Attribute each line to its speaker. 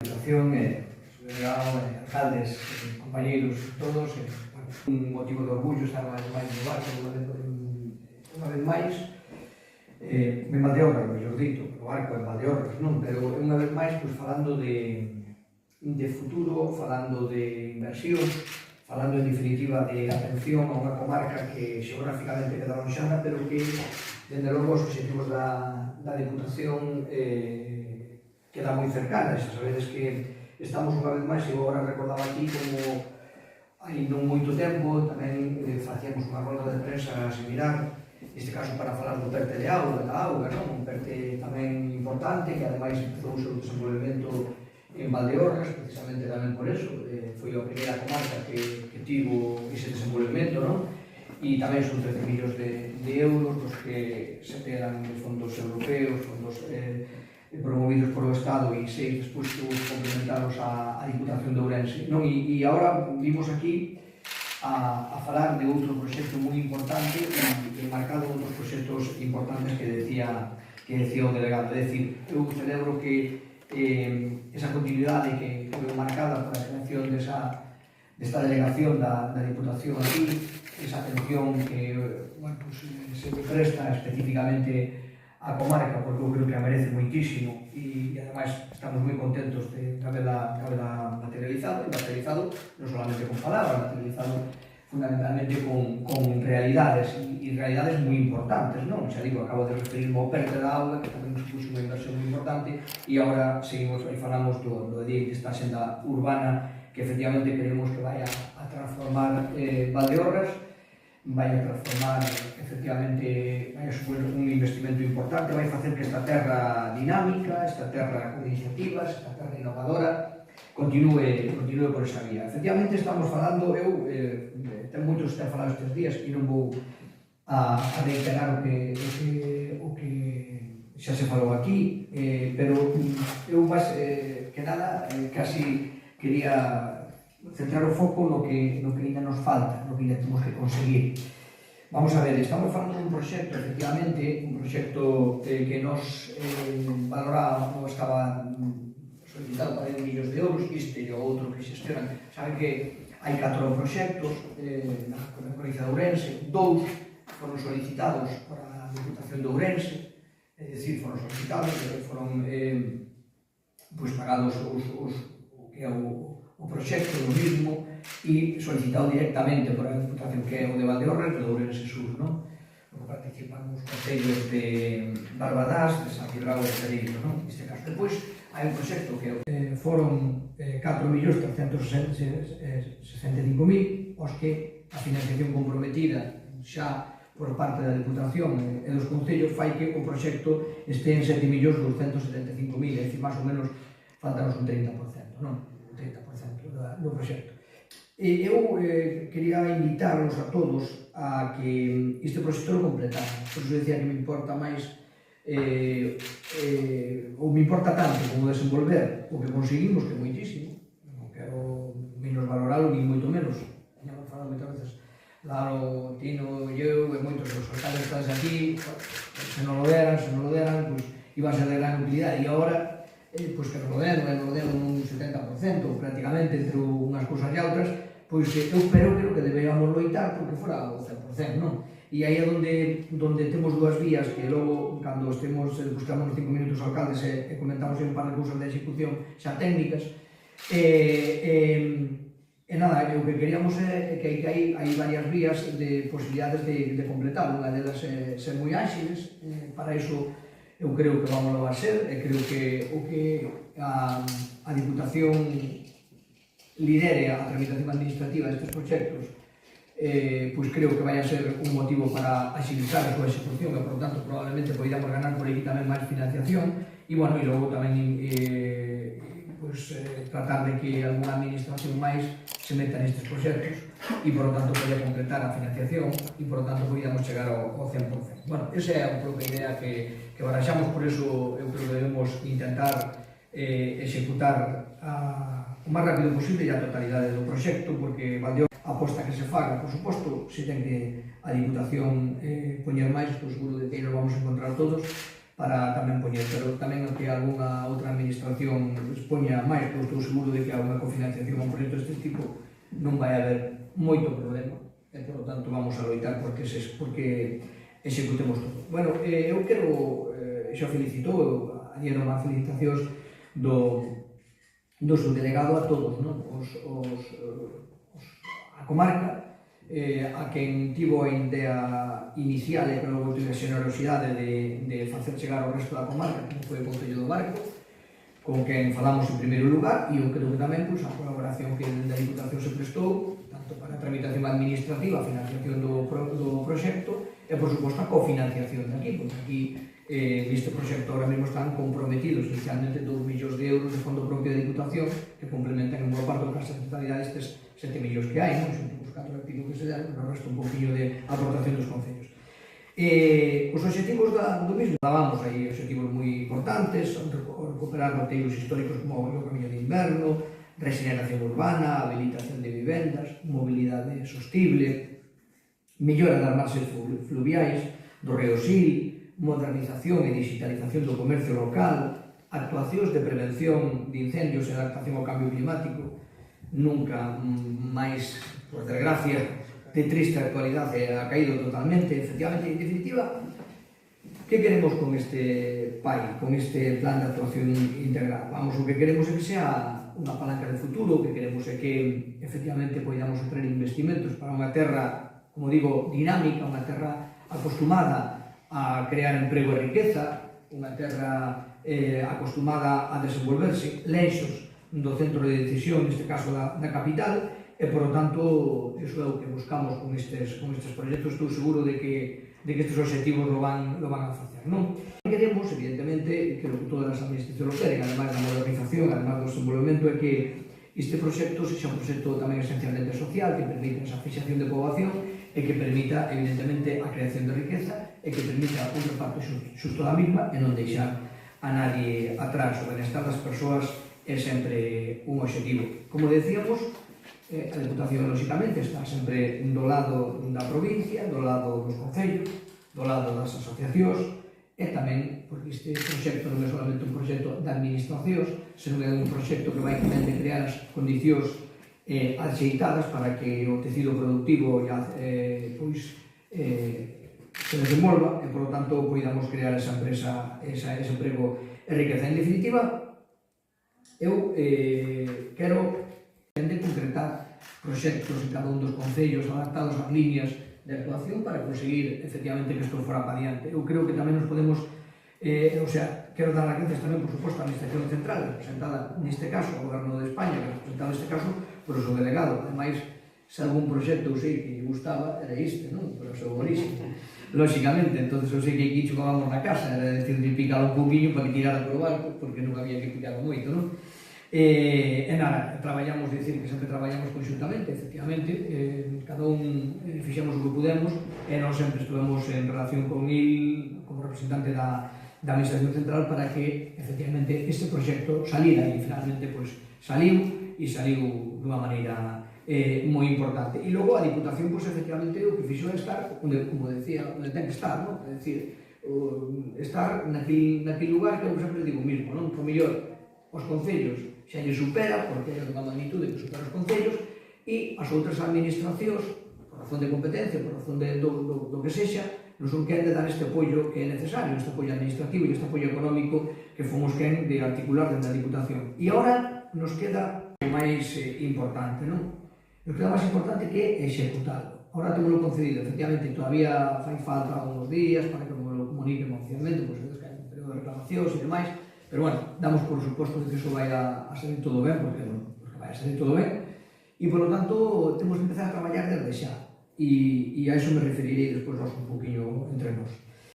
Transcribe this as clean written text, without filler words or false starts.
Speaker 1: Administración, delegado, alcaldes, compañeiros, todos, un motivo de orgullo estar máis no barco unha vez máis, en Valdeorras, mellor dito, o barco en Valdeorras, non? Pero unha vez máis, falando de futuro, falando de inversión, falando en definitiva de atención a unha comarca que xeográficamente queda lonxana, pero que, dende logo, os obxectivos da Diputación queda moi cercana. Xa sabedes que estamos unha vez máis, e agora recordaba aquí como hai non moito tempo tamén facíamos unha rolda de prensa similar, neste caso para falar do PERTE de auga, da auga, non? Un PERTE tamén importante, que ademais empezou o seu desenvolvemento en Valdeorras, precisamente tamén por eso, foi a primeira comarca que tivo ese desenvolvemento, non? E tamén son 13 millóns de euros os que se pegan de fondos europeos, fondos promovidos polo Estado, e 6 despois tuvo complementados a Diputación de Ourense. E agora vimos aquí a falar de outro proxecto moi importante e marcado outros proxectos importantes que decía o delegado. É dicir, eu celebro que esa continuidade que foi marcada pola creación desta delegación da Diputación aquí, esa atención que se presta especificamente a comarca, porque eu creo que a merece moitísimo, e ademais estamos moi contentos de habela materializado non solamente con palabras, materializado fundamentalmente con realidades, e realidades moi importantes, non? Xa digo, acabo de referirme ao PERTE da auga, que tamén nos puxo unha inversión moi importante, e agora seguimos e falamos do desta xenda urbana que efectivamente queremos que vai a transformar Valdeorras, vai a transformar, efectivamente, vai a suponer un investimento importante, vai facer que esta terra dinámica, esta terra con iniciativas, esta terra innovadora, continue por esa vía. Efectivamente, estamos falando, ten moitos que ten falado estes días, e non vou a reiterar o que xa se falou aquí, pero eu máis que nada, casi quería centrar o foco no que ainda nos falta, no que ainda temos que conseguir. Vamos a ver, estamos falando dun proxecto, efectivamente, un proxecto que nos valoraba, non estaba solicitado para 1 millóns de euros, este e o outro que xestionan. Saben que hai 4 proxectos na provincia de Ourense, 2 foron solicitados para a Diputación de Ourense, é dicir, foron solicitados, foron pagados o que é o proxecto do mismo, e solicitado directamente por a Diputación, que é o de Valdeorras e de Ourense Sur, non? Onde participan os concellos de Barbadás, de San Cibrao e de Cedeiro, non? Neste caso. Depois, hai un proxecto que foron 4.365.000, os que a financiación comprometida xa por parte da Diputación e dos concellos fai que o proxecto este en 7.275.000, é dicir, máis ou menos, faltanos un 30%, non? 30% do proxecto. Eu quería invitarnos a todos a que este proxecto lo completamos. Por iso decía que me importa máis, ou me importa tanto como desenvolver o que conseguimos, que é moitísimo, non quero menos valoralo, ni moito menos. Teníamos falado moitas veces, Lalo, Tino, eu e moitos dos alcaldes que estás aquí, se non lo deran, pois iba a ser de gran utilidade, e agora pois que nos lo den un 70%, prácticamente, entre unhas cousas e outras, pois eu creo que deberíamos loitar porque fora o 100%, non? E aí é onde temos dúas vías que logo, cando estemos, buscamos 5 minutos alcaldes e comentamos un par de cousas de execución xa técnicas, e nada, o que queríamos é que hai varias vías de posibilidades de completar, unha delas ser moi áxiles, para iso eu creo que vamos a ser, e creo que o que a Diputación lidere a tramitación administrativa destes proxectos, pois creo que vai a ser un motivo para agilizar a súa execución, e, por tanto, probablemente poidamos ganar por aí tamén máis financiación, e, bueno, e logo tamén tratar de que alguna administración máis se meta nestes proxectos e, por lo tanto, poida completar a financiación e, por lo tanto, podíamos chegar ao 100%. Bueno, esa é a propia idea que baraxamos, por eso eu creo que debemos intentar executar o máis rápido posible a totalidade do proxecto, porque Valdeorras a aposta que se faga, por suposto, se ten que a Diputación poñer máis, estou seguro de que aí nos vamos a encontrar todos, para tamén poñer, pero tamén que algunha outra administración expoña máis, pois estou seguro de que algunha cofinanciación a un proxecto deste tipo non vai haber moito problema, e por lo tanto vamos a loitar porque executemos todo. Bueno, eu quero, xa felicitou, adhiero máis felicitacións do subdelegado a todos, non? A comarca, a quen tivo a idea inicial e que logo tive a xenerosidade de facer chegar ao resto da comarca, como foi o Concello do Barco, con quen falamos en primeiro lugar, e eu creo que tamén a colaboración que da Diputación se prestou, tanto para a tramitación administrativa, a financiación do proxecto, e, por suposto, a cofinanciación de aquí, porque aquí, neste proxecto, ahora mesmo están comprometidos inicialmente 2 millóns de euros de fondo propio da Diputación, que complementan en boa parte da totalidade estes 7 millóns que hai, non? Os 4 activos que se dan, pero o resto un poquinho de aportación dos concellos. Os obxectivos do mesmo, dábamos aí obxectivos moi importantes, recuperar roteiros históricos como o Camiño de Inverno, regeneración urbana, habilitación de vivendas, mobilidade sostible, mellora das marxes fluviais, do río Sil, modernización e digitalización do comercio local, actuacións de prevención de incendios e adaptación ao cambio climático, nunca máis, por desgracia, de triste actualidade ha caído totalmente, efectivamente, en definitiva, que queremos con este PAI, con este plan de actuación integral? Vamos, o que queremos é que sea unha palanca de futuro, o que queremos é que, efectivamente, poidamos atraer investimentos para unha terra, como digo, dinámica, unha terra acostumada a crear emprego e riqueza, unha terra acostumada a desenvolverse, leixos do centro de decisión, neste caso da capital, e, por lo tanto, iso é o que buscamos con estes proxectos. Estou seguro de que estes obxectivos lo van a facer, non? Queremos, evidentemente, creo que todas as administracións lo queren, además da modernización, además do desenvolvemento, é que este proxecto sexa un proxecto tamén esencialmente social, que permita esa fixación de poboación e que permita, evidentemente, a creación de riqueza e que permita un reparto xusto da misma e non deixar a nadie atrás. O benestar das persoas é sempre un obxectivo. Como decíamos, a Diputación, lóxicamente, está sempre do lado da provincia, do lado dos concellos, do lado das asociacións, e tamén, porque este proxecto non é solamente un proxecto de administracións, senón é un proxecto que vai tamén de crear as condicións axeitadas para que o tecido productivo se desenvolva e, por lo tanto, podamos crear esa empresa, ese emprego e riqueza. En definitiva, eu quero concretar proxectos en cada un dos concellos adaptados ás líneas de actuación para conseguir, efectivamente, que isto fora para diante. Eu creo que tamén nos podemos, quero dar as gracias tamén, por suposto, á Administración Central, representada neste caso, ao Goberno de España, que representaba neste caso por o seu delegado. Ademais, se algún proxecto eu sei que lle gustaba, era este, non? Por o seu origen, lóxicamente. Entón, eu sei que aquí xogábamos na casa, era decir, de picar un poquinho para que tirara polo barco, porque non había que picar moito, non? E nada, traballamos, dicir que sempre traballamos conxuntamente, efectivamente, cada un fixemos o que pudemos e nós sempre estuvemos en relación con il como representante da Administración Central para que, efectivamente, este proxecto salira e finalmente saliu dunha maneira moi importante. E logo a Diputación, efectivamente, o que fixo é estar, como decía, onde ten que estar, non? É dicir, estar naquele lugar que eu sempre digo o mismo, non? Por mellor, os concellos xa lle supera, porque é unha magnitude que supera os concellos, e as outras administracións, por razón de competencia, por razón do que sexa, non son quen de dar este apoio que é necesario, este apoio administrativo e este apoio económico que fomos quen de articular dentro da Diputación. E agora nos queda o máis importante, non? Nos queda o máis importante que é executalo. Agora temos concedido, efectivamente, todavía fai falta uns días para que me lo comuniquen oficialmente, pois que hai un período de reclamacións e demais. Pero bueno, damos por suposto que iso vai a salir todo ben, porque vai a salir todo ben, e, por lo tanto, temos que empezar a traballar desde xa. E a iso me referirei despois un poquinho entre nós.